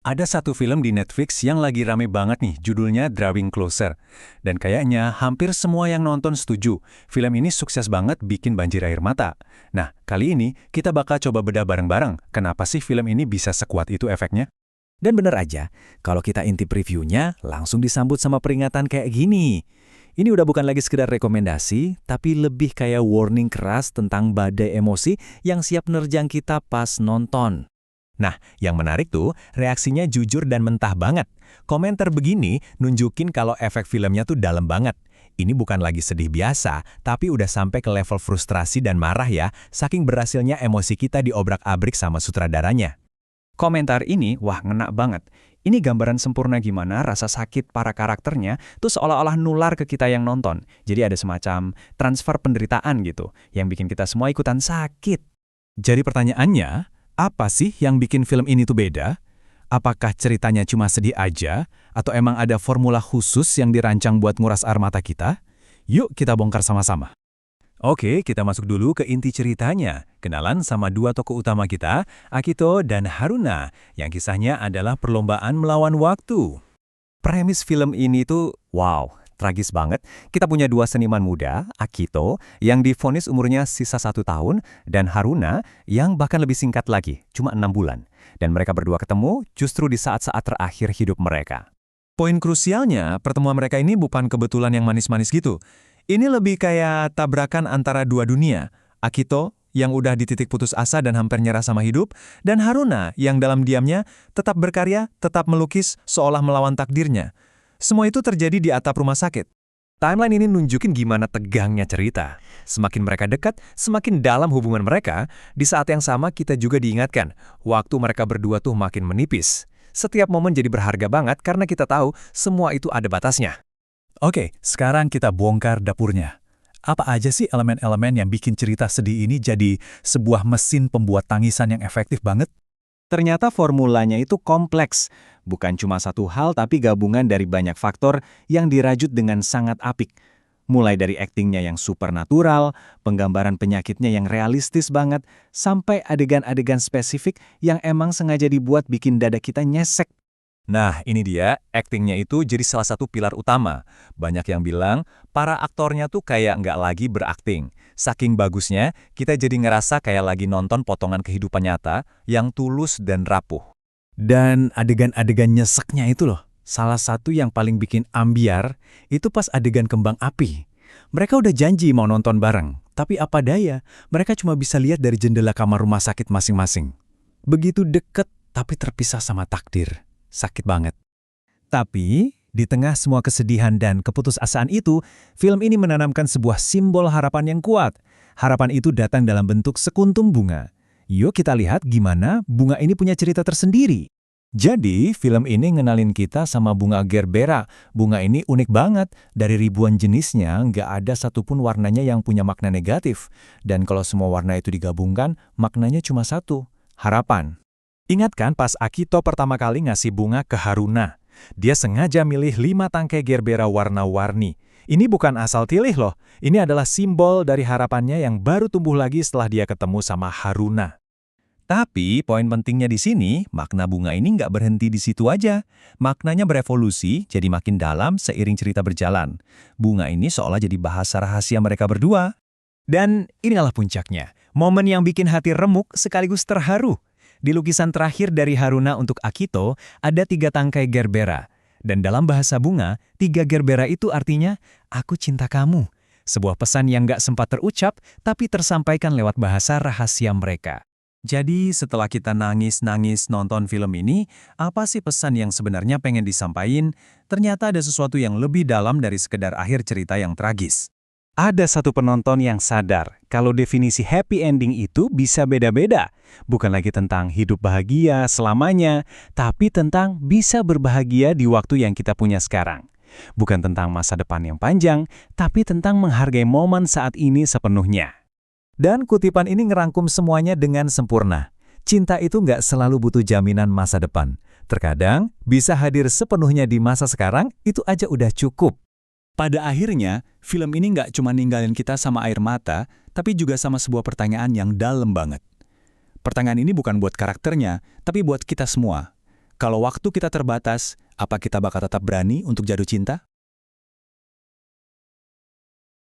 Ada satu film di Netflix yang lagi rame banget nih, judulnya Drawing Closer. Dan kayaknya hampir semua yang nonton setuju, film ini sukses banget bikin banjir air mata. Nah, kali ini kita bakal coba bedah bareng-bareng, kenapa sih film ini bisa sekuat itu efeknya? Dan bener aja, kalau kita intip reviewnya, langsung disambut sama peringatan kayak gini. Ini udah bukan lagi sekedar rekomendasi, tapi lebih kayak warning keras tentang badai emosi yang siap nerjang kita pas nonton. Nah, yang menarik tuh, reaksinya jujur dan mentah banget. Komentar begini nunjukin kalau efek filmnya tuh dalam banget. Ini bukan lagi sedih biasa, tapi udah sampai ke level frustrasi dan marah ya, saking berhasilnya emosi kita diobrak-abrik sama sutradaranya. Komentar ini, wah ngena banget. Ini gambaran sempurna gimana rasa sakit para karakternya tuh seolah-olah nular ke kita yang nonton. Jadi ada semacam transfer penderitaan gitu, yang bikin kita semua ikutan sakit. Jadi pertanyaannya, apa sih yang bikin film ini tuh beda? Apakah ceritanya cuma sedih aja? Atau emang ada formula khusus yang dirancang buat nguras air mata kita? Yuk kita bongkar sama-sama. Oke, kita masuk dulu ke inti ceritanya. Kenalan sama dua tokoh utama kita, Akito dan Haruna, yang kisahnya adalah perlombaan melawan waktu. Premis film ini tuh, wow, tragis banget. Kita punya dua seniman muda, Akito, yang divonis umurnya sisa 1 tahun, dan Haruna, yang bahkan lebih singkat lagi, cuma 6 bulan. Dan mereka berdua ketemu justru di saat-saat terakhir hidup mereka. Poin krusialnya, pertemuan mereka ini bukan kebetulan yang manis-manis gitu. Ini lebih kayak tabrakan antara dua dunia. Akito, yang udah di titik putus asa dan hampir nyerah sama hidup, dan Haruna, yang dalam diamnya tetap berkarya, tetap melukis, seolah melawan takdirnya. Semua itu terjadi di atap rumah sakit. Timeline ini nunjukin gimana tegangnya cerita. Semakin mereka dekat, semakin dalam hubungan mereka, di saat yang sama kita juga diingatkan, waktu mereka berdua tuh makin menipis. Setiap momen jadi berharga banget karena kita tahu semua itu ada batasnya. Oke, sekarang kita bongkar dapurnya. Apa aja sih elemen-elemen yang bikin cerita sedih ini jadi sebuah mesin pembuat tangisan yang efektif banget? Ternyata formulanya itu kompleks. Bukan cuma satu hal tapi gabungan dari banyak faktor yang dirajut dengan sangat apik. Mulai dari aktingnya yang supernatural, penggambaran penyakitnya yang realistis banget, sampai adegan-adegan spesifik yang emang sengaja dibuat bikin dada kita nyesek. Nah, ini dia, aktingnya itu jadi salah satu pilar utama. Banyak yang bilang, para aktornya tuh kayak nggak lagi berakting. Saking bagusnya, kita jadi ngerasa kayak lagi nonton potongan kehidupan nyata yang tulus dan rapuh. Dan adegan-adegan nyeseknya itu loh, salah satu yang paling bikin ambiar, itu pas adegan kembang api. Mereka udah janji mau nonton bareng, tapi apa daya, mereka cuma bisa lihat dari jendela kamar rumah sakit masing-masing. Begitu deket, tapi terpisah sama takdir. Sakit banget. Tapi, di tengah semua kesedihan dan keputusasaan itu, film ini menanamkan sebuah simbol harapan yang kuat. Harapan itu datang dalam bentuk sekuntum bunga. Yuk kita lihat gimana bunga ini punya cerita tersendiri. Jadi, film ini ngenalin kita sama bunga gerbera. Bunga ini unik banget. Dari ribuan jenisnya, nggak ada satupun warnanya yang punya makna negatif. Dan kalau semua warna itu digabungkan, maknanya cuma satu, harapan. Ingat kan pas Akito pertama kali ngasih bunga ke Haruna? Dia sengaja milih 5 tangkai gerbera warna-warni. Ini bukan asal tilih loh. Ini adalah simbol dari harapannya yang baru tumbuh lagi setelah dia ketemu sama Haruna. Tapi poin pentingnya di sini, makna bunga ini nggak berhenti di situ aja. Maknanya berevolusi, jadi makin dalam seiring cerita berjalan. Bunga ini seolah jadi bahasa rahasia mereka berdua. Dan inilah puncaknya, momen yang bikin hati remuk sekaligus terharu. Di lukisan terakhir dari Haruna untuk Akito, ada 3 tangkai gerbera. Dan dalam bahasa bunga, 3 gerbera itu artinya, aku cinta kamu. Sebuah pesan yang nggak sempat terucap, tapi tersampaikan lewat bahasa rahasia mereka. Jadi setelah kita nangis-nangis nonton film ini, apa sih pesan yang sebenarnya pengen disampaikan? Ternyata ada sesuatu yang lebih dalam dari sekedar akhir cerita yang tragis. Ada satu penonton yang sadar kalau definisi happy ending itu bisa beda-beda. Bukan lagi tentang hidup bahagia selamanya, tapi tentang bisa berbahagia di waktu yang kita punya sekarang. Bukan tentang masa depan yang panjang, tapi tentang menghargai momen saat ini sepenuhnya. Dan kutipan ini ngerangkum semuanya dengan sempurna. Cinta itu nggak selalu butuh jaminan masa depan. Terkadang, bisa hadir sepenuhnya di masa sekarang, itu aja udah cukup. Pada akhirnya, film ini nggak cuma ninggalin kita sama air mata, tapi juga sama sebuah pertanyaan yang dalam banget. Pertanyaan ini bukan buat karakternya, tapi buat kita semua. Kalau waktu kita terbatas, apa kita bakal tetap berani untuk jatuh cinta?